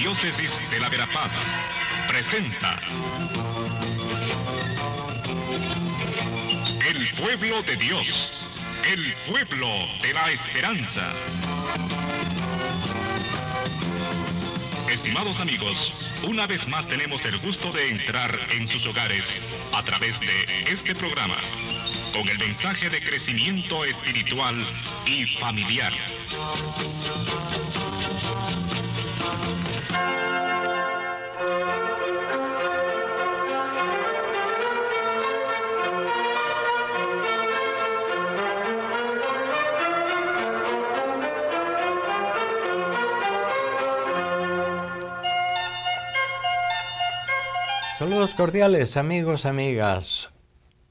Arquidiócesis de la Verapaz presenta El Pueblo de Dios, el pueblo de la esperanza. Estimados amigos, una vez más tenemos el gusto de entrar en sus hogares a través de este programa, con el mensaje de crecimiento espiritual y familiar. Saludos cordiales, amigos, amigas.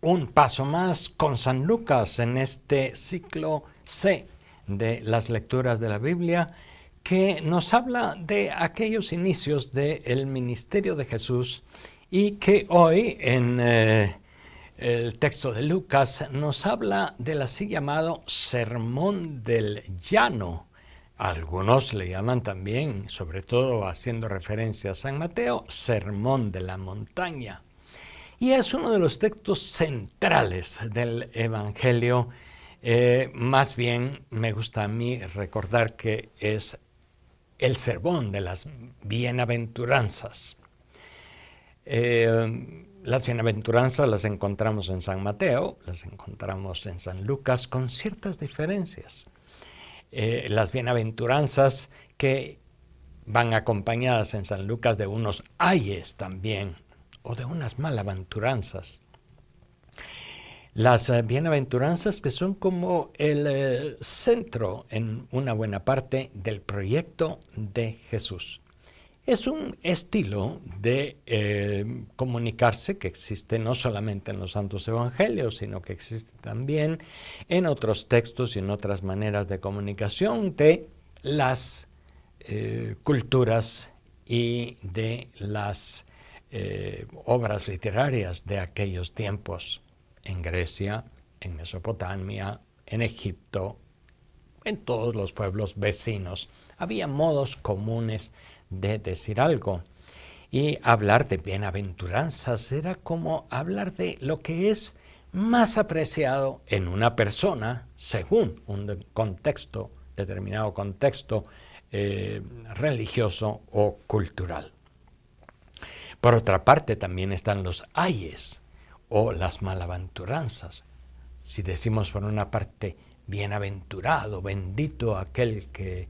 Un paso más con San Lucas en este ciclo C de las lecturas de la Biblia, que nos habla de aquellos inicios del ministerio de Jesús y que hoy en el texto de Lucas nos habla del así llamado Sermón del Llano. Algunos le llaman también, sobre todo haciendo referencia a San Mateo, Sermón de la Montaña. Y es uno de los textos centrales del Evangelio. Más bien me gusta a mí recordar que es el sermón de las bienaventuranzas. Las bienaventuranzas las encontramos en San Mateo, las encontramos en San Lucas con ciertas diferencias. Las bienaventuranzas que van acompañadas en San Lucas de unos ayes también, o de unas malaventuranzas. Las bienaventuranzas que son como el centro en una buena parte del proyecto de Jesús. Es un estilo de comunicarse que existe no solamente en los santos evangelios, sino que existe también en otros textos y en otras maneras de comunicación de las culturas y de las obras literarias de aquellos tiempos, en Grecia, en Mesopotamia, en Egipto, en todos los pueblos vecinos. Había modos comunes de decir algo. Y hablar de bienaventuranzas era como hablar de lo que es más apreciado en una persona según un contexto, determinado contexto religioso o cultural. Por otra parte, también están los ayes o las malaventuranzas. Si decimos por una parte, bienaventurado, bendito aquel que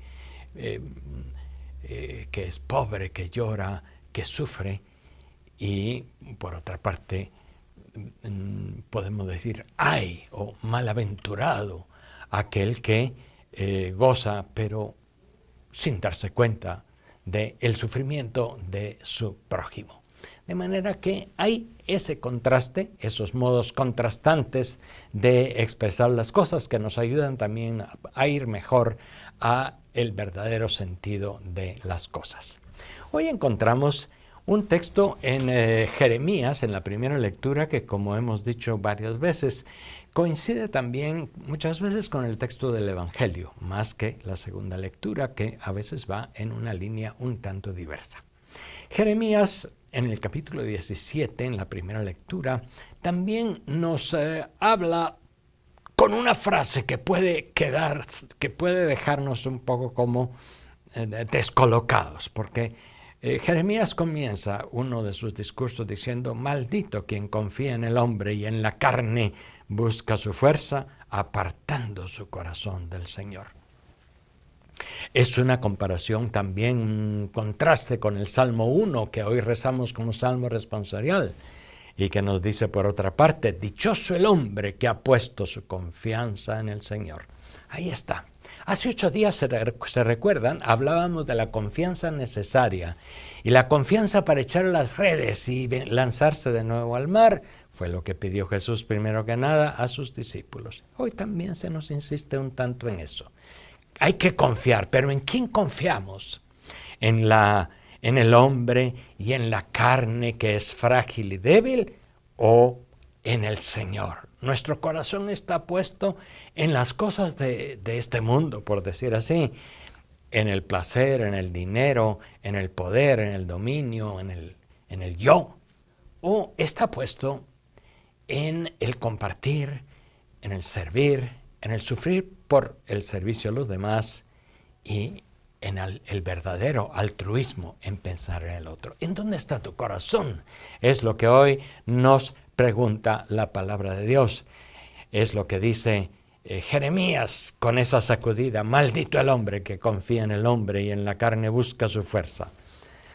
es pobre, que llora, que sufre, y por otra parte podemos decir ay o malaventurado aquel que goza pero sin darse cuenta del sufrimiento de su prójimo. De manera que hay ese contraste, esos modos contrastantes de expresar las cosas que nos ayudan también a ir mejor a el verdadero sentido de las cosas. Hoy encontramos un texto en Jeremías, en la primera lectura, que como hemos dicho varias veces, coincide también muchas veces con el texto del Evangelio, más que la segunda lectura, que a veces va en una línea un tanto diversa. Jeremías, en el capítulo 17, en la primera lectura, también nos habla con una frase que puede dejarnos un poco como descolocados, porque Jeremías comienza uno de sus discursos diciendo: maldito quien confía en el hombre y en la carne busca su fuerza, apartando su corazón del Señor. Es una comparación también, un contraste con el Salmo 1, que hoy rezamos como Salmo responsorial, y que nos dice por otra parte: dichoso el hombre que ha puesto su confianza en el Señor. Ahí está. Hace 8 días, se recuerdan, hablábamos de la confianza necesaria, y la confianza para echar las redes y lanzarse de nuevo al mar fue lo que pidió Jesús primero que nada a sus discípulos. Hoy también se nos insiste un tanto en eso. Hay que confiar, pero ¿en quién confiamos? ¿En el hombre y en la carne que es frágil y débil, o en el Señor? Nuestro corazón está puesto en las cosas de este mundo, por decir así, en el placer, en el dinero, en el poder, en el dominio, en el yo, o está puesto en el compartir, en el servir, en el sufrir por el servicio a los demás y en el verdadero altruismo, en pensar en el otro. ¿En dónde está tu corazón? Es lo que hoy nos pregunta la palabra de Dios. Es lo que dice Jeremías con esa sacudida: maldito el hombre que confía en el hombre y en la carne busca su fuerza.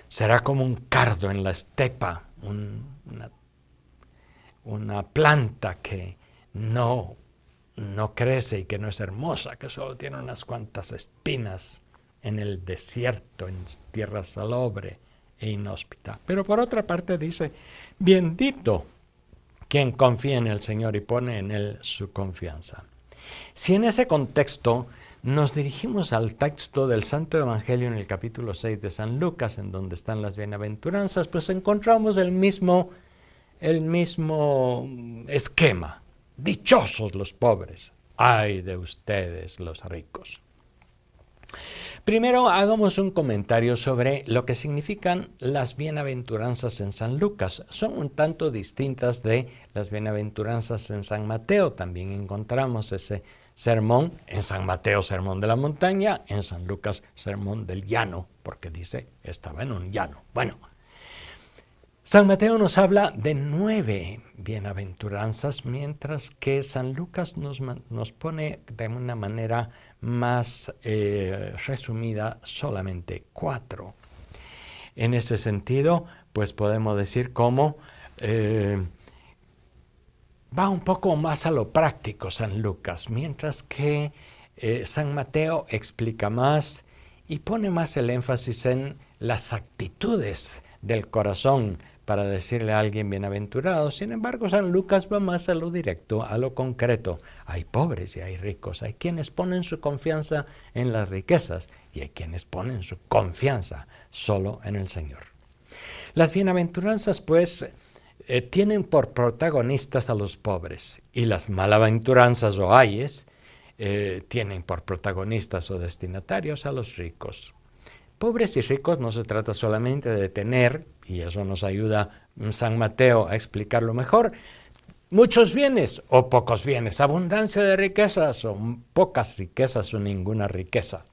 Será como un cardo en la estepa, una planta que no crece y que no es hermosa, que solo tiene unas cuantas espinas en el desierto, en tierra salobre e inhóspita. Pero por otra parte dice: bendito quien confía en el Señor y pone en Él su confianza. Si en ese contexto nos dirigimos al texto del Santo Evangelio en el capítulo 6 de San Lucas, en donde están las bienaventuranzas, pues encontramos el mismo esquema. Dichosos los pobres, ay de ustedes los ricos. Primero hagamos un comentario sobre lo que significan las bienaventuranzas en San Lucas. Son un tanto distintas de las bienaventuranzas en San Mateo. También encontramos ese sermón en San Mateo, sermón de la montaña, en San Lucas, sermón del llano, porque dice, estaba en un llano. Bueno, San Mateo nos habla de 9 bienaventuranzas, mientras que San Lucas nos pone de una manera más resumida solamente 4. En ese sentido, pues podemos decir cómo va un poco más a lo práctico San Lucas, mientras que San Mateo explica más y pone más el énfasis en las actitudes del corazón para decirle a alguien bienaventurado. Sin embargo, San Lucas va más a lo directo, a lo concreto. Hay pobres y hay ricos. Hay quienes ponen su confianza en las riquezas y hay quienes ponen su confianza solo en el Señor. Las bienaventuranzas, pues, tienen por protagonistas a los pobres, y las malaventuranzas o ayes tienen por protagonistas o destinatarios a los ricos. Pobres y ricos no se trata solamente de tener, y eso nos ayuda San Mateo a explicarlo mejor, muchos bienes o pocos bienes, abundancia de riquezas o pocas riquezas o ninguna riqueza.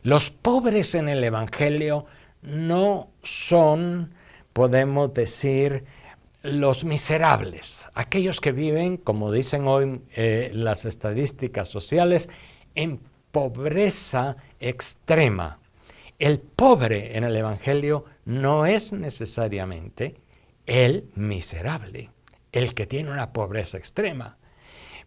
Los pobres en el Evangelio no son, podemos decir, los miserables, aquellos que viven, como dicen hoy las estadísticas sociales, en pobreza extrema. El pobre en el Evangelio no es necesariamente el miserable, el que tiene una pobreza extrema.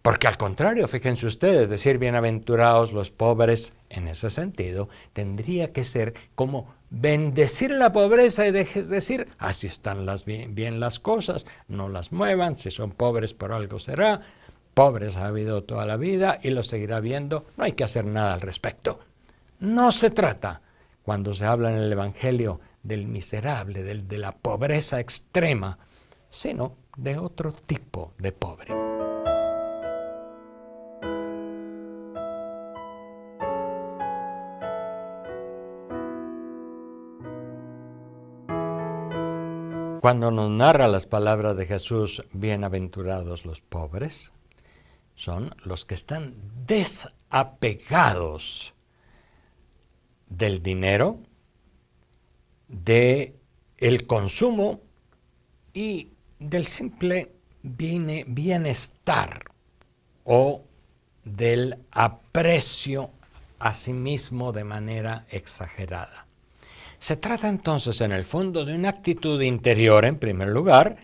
Porque al contrario, fíjense ustedes, decir bienaventurados los pobres, en ese sentido, tendría que ser como bendecir la pobreza y decir, así están bien las cosas, no las muevan, si son pobres por algo será, pobres ha habido toda la vida y lo seguirá habiendo, no hay que hacer nada al respecto. No se trata, cuando se habla en el Evangelio del miserable, de la pobreza extrema, sino de otro tipo de pobre. Cuando nos narra las palabras de Jesús, bienaventurados los pobres, son los que están desapegados del dinero, del consumo y del simple bienestar o del aprecio a sí mismo de manera exagerada. Se trata entonces en el fondo de una actitud interior en primer lugar,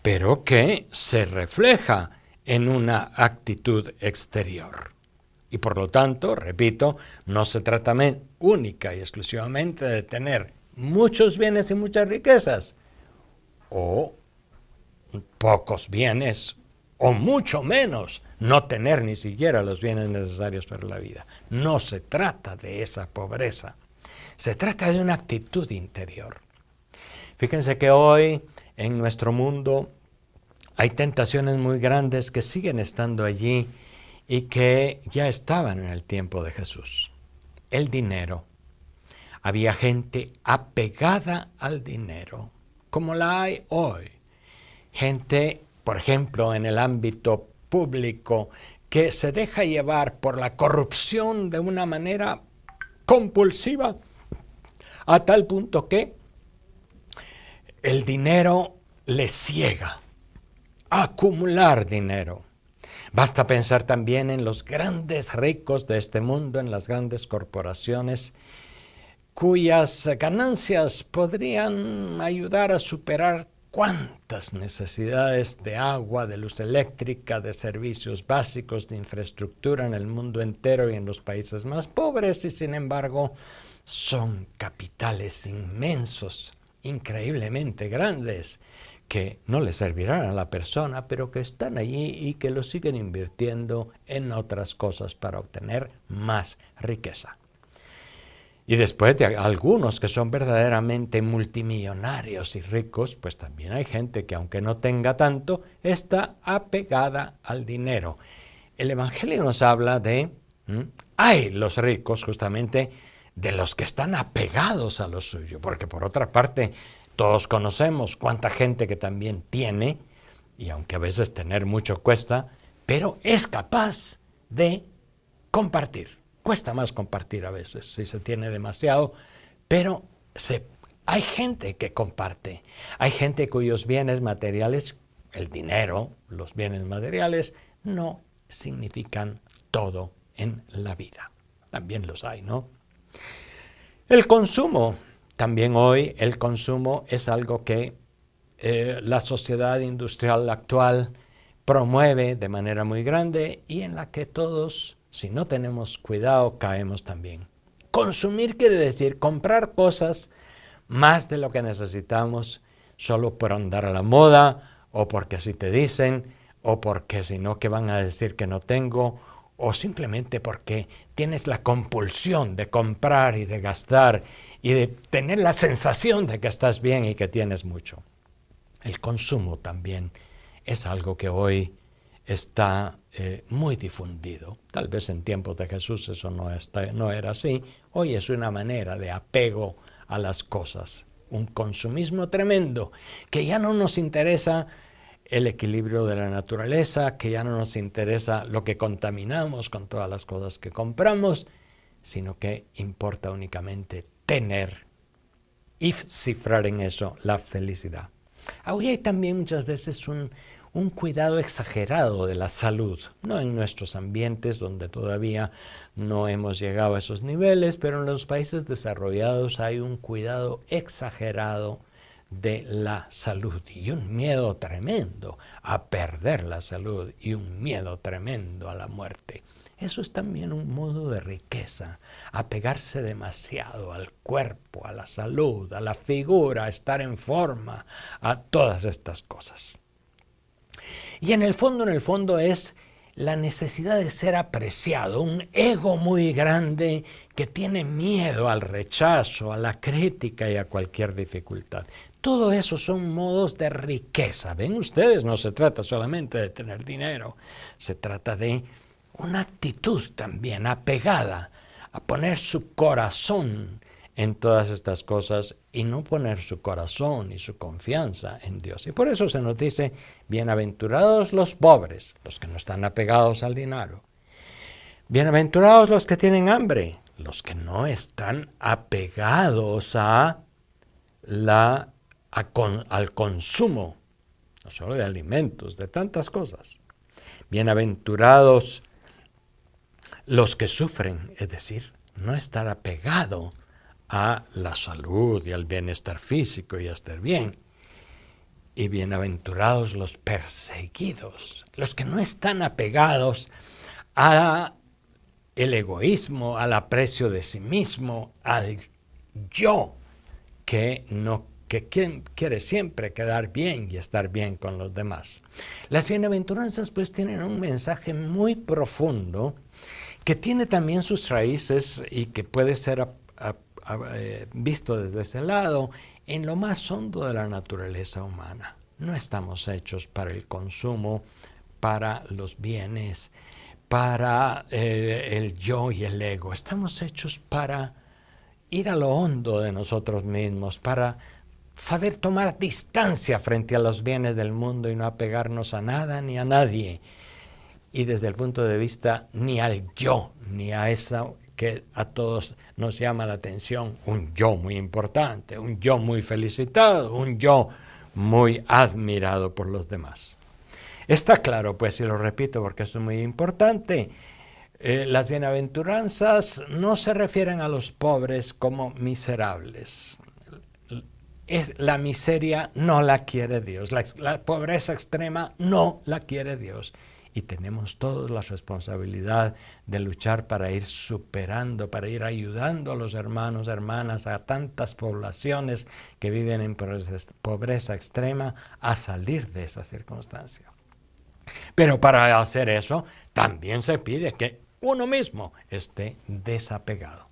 pero que se refleja en una actitud exterior. Y por lo tanto, repito, no se trata única y exclusivamente de tener muchos bienes y muchas riquezas, o pocos bienes, o mucho menos no tener ni siquiera los bienes necesarios para la vida. No se trata de esa pobreza, se trata de una actitud interior. Fíjense que hoy en nuestro mundo hay tentaciones muy grandes que siguen estando allí y que ya estaban en el tiempo de Jesús. El dinero, había gente apegada al dinero, como la hay hoy. Gente, por ejemplo, en el ámbito público, que se deja llevar por la corrupción de una manera compulsiva, a tal punto que el dinero les ciega. Acumular dinero. Basta pensar también en los grandes ricos de este mundo, en las grandes corporaciones, cuyas ganancias podrían ayudar a superar cuántas necesidades de agua, de luz eléctrica, de servicios básicos, de infraestructura en el mundo entero y en los países más pobres, y sin embargo son capitales inmensos, increíblemente grandes, que no le servirán a la persona, pero que están allí y que lo siguen invirtiendo en otras cosas para obtener más riqueza. Y después de algunos que son verdaderamente multimillonarios y ricos, pues también hay gente que aunque no tenga tanto, está apegada al dinero. El Evangelio nos habla de, hay los ricos justamente de los que están apegados a lo suyo, porque por otra parte, todos conocemos cuánta gente que también tiene, y aunque a veces tener mucho cuesta, pero es capaz de compartir. Cuesta más compartir a veces si se tiene demasiado, pero hay gente que comparte. Hay gente cuyos bienes materiales, el dinero, los bienes materiales, no significan todo en la vida. También los hay, ¿no? El consumo. También hoy el consumo es algo que la sociedad industrial actual promueve de manera muy grande y en la que todos, si no tenemos cuidado, caemos también. Consumir quiere decir comprar cosas más de lo que necesitamos solo por andar a la moda o porque así te dicen o porque si no, ¿qué van a decir que no tengo? O simplemente porque tienes la compulsión de comprar y de gastar y de tener la sensación de que estás bien y que tienes mucho. El consumo también es algo que hoy está muy difundido. Tal vez en tiempos de Jesús eso no era así. Hoy es una manera de apego a las cosas. Un consumismo tremendo que ya no nos interesa el equilibrio de la naturaleza, que ya no nos interesa lo que contaminamos con todas las cosas que compramos, sino que importa únicamente tener y cifrar en eso la felicidad. Hoy hay también muchas veces un cuidado exagerado de la salud, no en nuestros ambientes donde todavía no hemos llegado a esos niveles, pero en los países desarrollados hay un cuidado exagerado de la salud y un miedo tremendo a perder la salud y un miedo tremendo a la muerte. Eso es también un modo de riqueza, apegarse demasiado al cuerpo, a la salud, a la figura, a estar en forma, a todas estas cosas. Y en el fondo es la necesidad de ser apreciado, un ego muy grande que tiene miedo al rechazo, a la crítica y a cualquier dificultad. Todo eso son modos de riqueza. Ven ustedes, no se trata solamente de tener dinero, se trata de una actitud también apegada a poner su corazón en todas estas cosas y no poner su corazón y su confianza en Dios. Y por eso se nos dice, bienaventurados los pobres, los que no están apegados al dinero. Bienaventurados los que tienen hambre, los que no están apegados al consumo, no solo de alimentos, de tantas cosas. Bienaventurados los que sufren, es decir, no estar apegado a la salud y al bienestar físico y a estar bien. Y bienaventurados los perseguidos, los que no están apegados a el egoísmo, al aprecio de sí mismo, al yo, que quiere siempre quedar bien y estar bien con los demás. Las bienaventuranzas pues tienen un mensaje muy profundo que tiene también sus raíces y que puede ser visto desde ese lado en lo más hondo de la naturaleza humana. No estamos hechos para el consumo, para los bienes, para el yo y el ego. Estamos hechos para ir a lo hondo de nosotros mismos, para saber tomar distancia frente a los bienes del mundo y no apegarnos a nada ni a nadie. Y desde el punto de vista ni al yo, ni a eso que a todos nos llama la atención, un yo muy importante, un yo muy felicitado, un yo muy admirado por los demás. Está claro, pues, y lo repito porque esto es muy importante, las bienaventuranzas no se refieren a los pobres como miserables. La miseria no la quiere Dios, la pobreza extrema no la quiere Dios. Y tenemos todos la responsabilidad de luchar para ir superando, para ir ayudando a los hermanos, hermanas, a tantas poblaciones que viven en pobreza extrema a salir de esa circunstancia. Pero para hacer eso también se pide que uno mismo esté desapegado.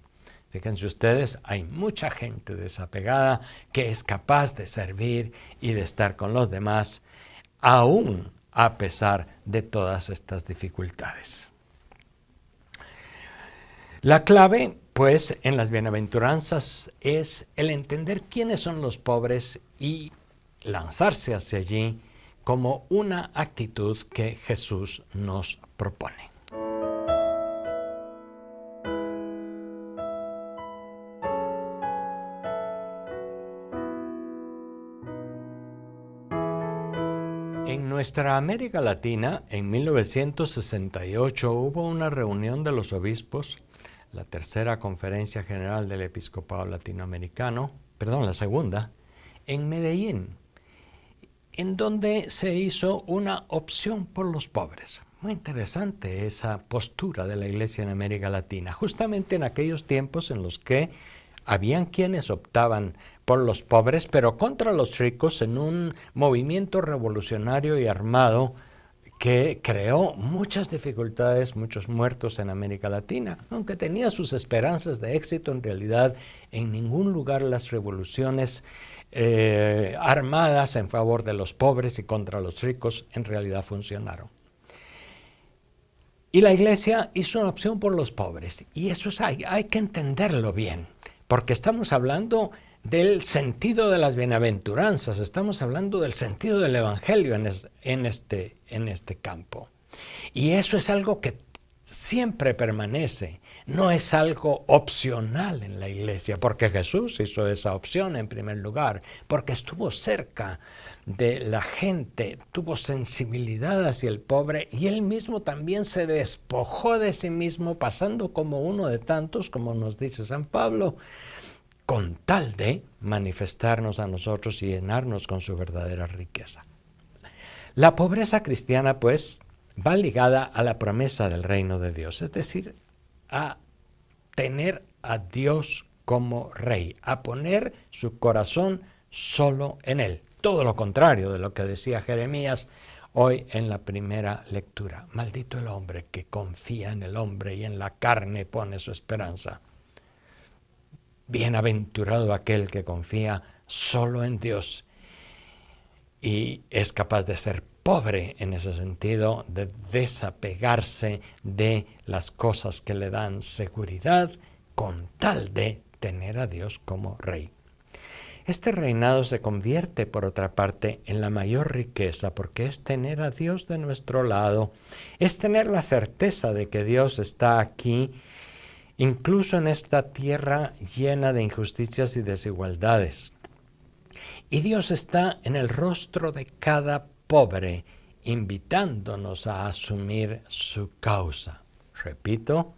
Fíjense ustedes, hay mucha gente desapegada que es capaz de servir y de estar con los demás, aún a pesar de todas estas dificultades. La clave, pues, en las bienaventuranzas es el entender quiénes son los pobres y lanzarse hacia allí como una actitud que Jesús nos propone. En nuestra América Latina, en 1968, hubo una reunión de los obispos, la tercera Conferencia General del Episcopado Latinoamericano, la segunda, en Medellín, en donde se hizo una opción por los pobres. Muy interesante esa postura de la Iglesia en América Latina, justamente en aquellos tiempos en los que habían quienes optaban por los pobres, pero contra los ricos, en un movimiento revolucionario y armado que creó muchas dificultades, muchos muertos en América Latina. Aunque tenía sus esperanzas de éxito, en realidad en ningún lugar las revoluciones armadas en favor de los pobres y contra los ricos en realidad funcionaron. Y la Iglesia hizo una opción por los pobres, y eso hay que entenderlo bien, porque estamos hablando del sentido de las bienaventuranzas, estamos hablando del sentido del Evangelio en este campo. Y eso es algo que siempre permanece, no es algo opcional en la Iglesia, porque Jesús hizo esa opción en primer lugar, porque estuvo cerca de la gente, tuvo sensibilidad hacia el pobre, y él mismo también se despojó de sí mismo, pasando como uno de tantos, como nos dice San Pablo, con tal de manifestarnos a nosotros y llenarnos con su verdadera riqueza. La pobreza cristiana, pues, va ligada a la promesa del reino de Dios, es decir, a tener a Dios como rey, a poner su corazón solo en él. Todo lo contrario de lo que decía Jeremías hoy en la primera lectura. Maldito el hombre que confía en el hombre y en la carne pone su esperanza. Bienaventurado aquel que confía solo en Dios y es capaz de ser pobre en ese sentido, de desapegarse de las cosas que le dan seguridad con tal de tener a Dios como rey. Este reinado se convierte, por otra parte, en la mayor riqueza porque es tener a Dios de nuestro lado, es tener la certeza de que Dios está aquí, incluso en esta tierra llena de injusticias y desigualdades. Y Dios está en el rostro de cada pobre, invitándonos a asumir su causa. Repito,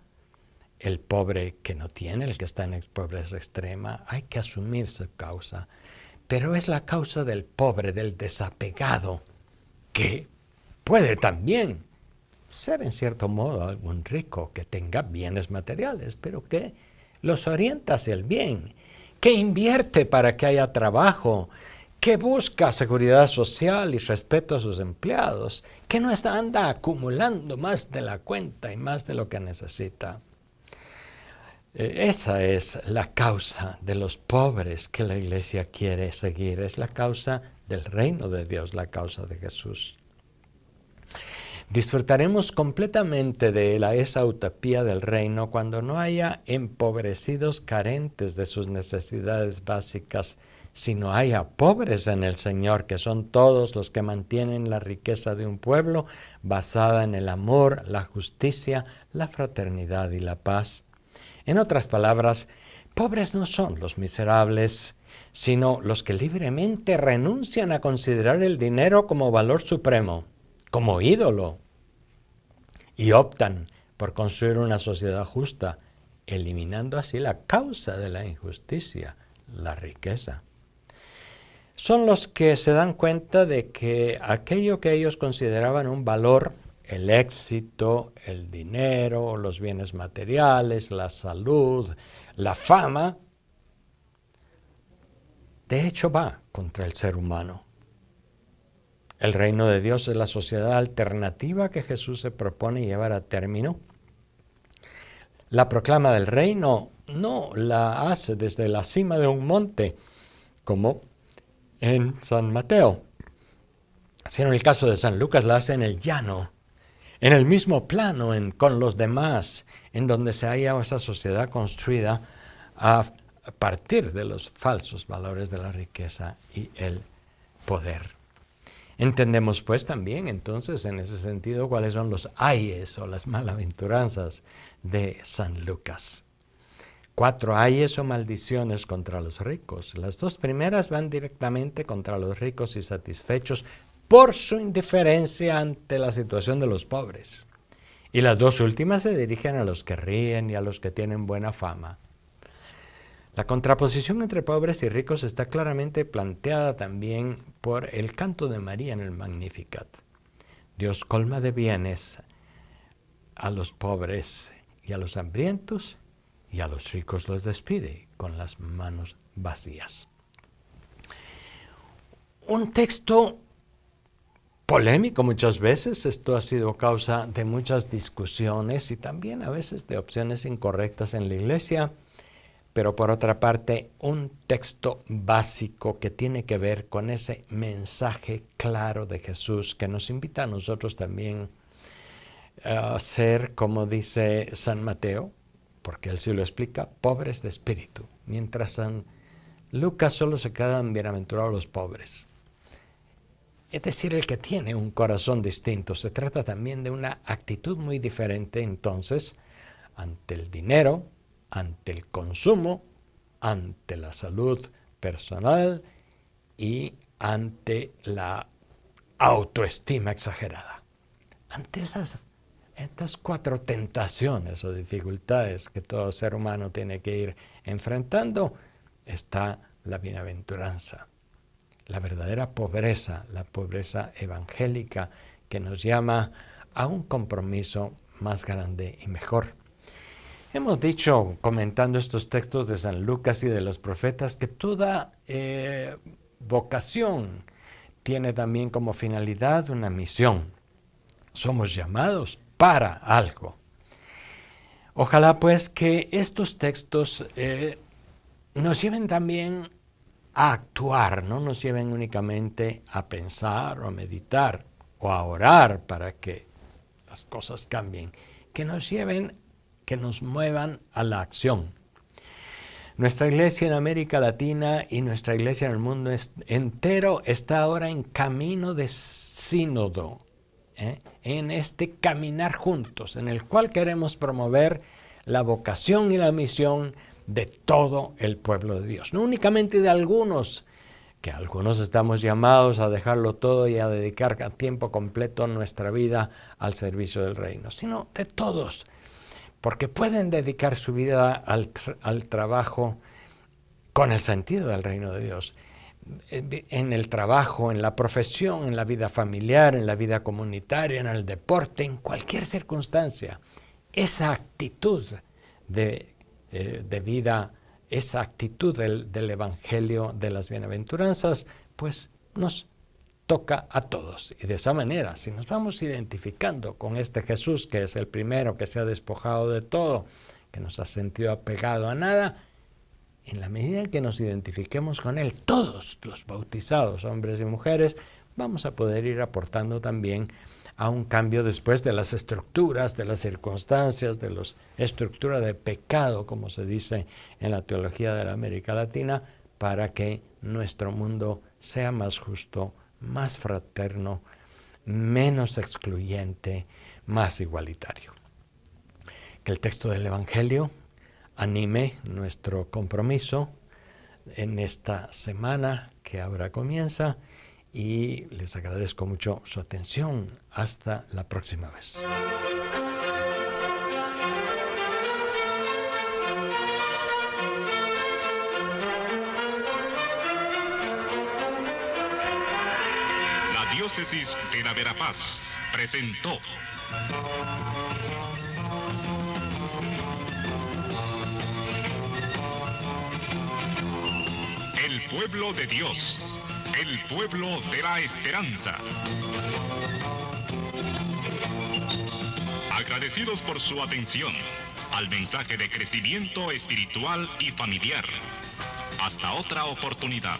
el pobre que no tiene, el que está en pobreza extrema, hay que asumir su causa. Pero es la causa del pobre, del desapegado, que puede también ser en cierto modo algún rico que tenga bienes materiales, pero que los orienta hacia el bien, que invierte para que haya trabajo, que busca seguridad social y respeto a sus empleados, que no anda acumulando más de la cuenta y más de lo que necesita. Esa es la causa de los pobres que la Iglesia quiere seguir, es la causa del reino de Dios, la causa de Jesús. Disfrutaremos completamente de esa utopía del reino cuando no haya empobrecidos carentes de sus necesidades básicas, sino haya pobres en el Señor, que son todos los que mantienen la riqueza de un pueblo basada en el amor, la justicia, la fraternidad y la paz. En otras palabras, pobres no son los miserables, sino los que libremente renuncian a considerar el dinero como valor supremo, como ídolo, y optan por construir una sociedad justa, eliminando así la causa de la injusticia, la riqueza. Son los que se dan cuenta de que aquello que ellos consideraban un valor, el éxito, el dinero, los bienes materiales, la salud, la fama, de hecho va contra el ser humano. El reino de Dios es la sociedad alternativa que Jesús se propone llevar a término. La proclama del reino no la hace desde la cima de un monte, como en San Mateo, sino en el caso de San Lucas la hace en el llano, en el mismo plano con los demás, en donde se halla esa sociedad construida a partir de los falsos valores de la riqueza y el poder. Entendemos pues también entonces en ese sentido cuáles son los ayes o las malaventuranzas de San Lucas. 4 ayes o maldiciones contra los ricos. Las 2 primeras van directamente contra los ricos y satisfechos por su indiferencia ante la situación de los pobres. Y las 2 últimas se dirigen a los que ríen y a los que tienen buena fama. La contraposición entre pobres y ricos está claramente planteada también por el canto de María en el Magnificat. Dios colma de bienes a los pobres y a los hambrientos, y a los ricos los despide con las manos vacías. Un texto polémico muchas veces, esto ha sido causa de muchas discusiones y también a veces de opciones incorrectas en la iglesia, pero por otra parte un texto básico que tiene que ver con ese mensaje claro de Jesús que nos invita a nosotros también a ser, como dice San Mateo, porque él sí lo explica, pobres de espíritu, mientras San Lucas solo se quedan bienaventurados los pobres. Es decir, el que tiene un corazón distinto. Se trata también de una actitud muy diferente entonces ante el dinero, ante el consumo, ante la salud personal y ante la autoestima exagerada. Ante estas 4 tentaciones o dificultades que todo ser humano tiene que ir enfrentando, está la bienaventuranza, la verdadera pobreza, la pobreza evangélica que nos llama a un compromiso más grande y mejor. Hemos dicho, comentando estos textos de San Lucas y de los profetas, que toda vocación tiene también como finalidad una misión. Somos llamados para algo. Ojalá pues que estos textos nos lleven también a actuar, no nos lleven únicamente a pensar o a meditar o a orar para que las cosas cambien, que nos lleven, que nos muevan a la acción. Nuestra iglesia en América Latina y nuestra iglesia en el mundo entero está ahora en camino de sínodo, en este caminar juntos, en el cual queremos promover la vocación y la misión de todo el pueblo de Dios, no únicamente de algunos, que algunos estamos llamados a dejarlo todo y a dedicar a tiempo completo nuestra vida al servicio del reino, sino de todos, porque pueden dedicar su vida al trabajo con el sentido del reino de Dios, en el trabajo, en la profesión, en la vida familiar, en la vida comunitaria, en el deporte, en cualquier circunstancia. Esa actitud de vida, esa actitud del Evangelio de las Bienaventuranzas, pues nos toca a todos. Y de esa manera, si nos vamos identificando con este Jesús, que es el primero que se ha despojado de todo, que nos ha sentido apegado a nada, en la medida en que nos identifiquemos con Él, todos los bautizados, hombres y mujeres, vamos a poder ir aportando también a un cambio después de las estructuras, de las circunstancias, de la estructura de pecado, como se dice en la teología de la América Latina, para que nuestro mundo sea más justo, más fraterno, menos excluyente, más igualitario. Que el texto del Evangelio anime nuestro compromiso en esta semana que ahora comienza, y les agradezco mucho su atención. Hasta la próxima vez. La Diócesis de la Verapaz presentó El pueblo de Dios, el pueblo de la esperanza. Agradecidos por su atención al mensaje de crecimiento espiritual y familiar. Hasta otra oportunidad.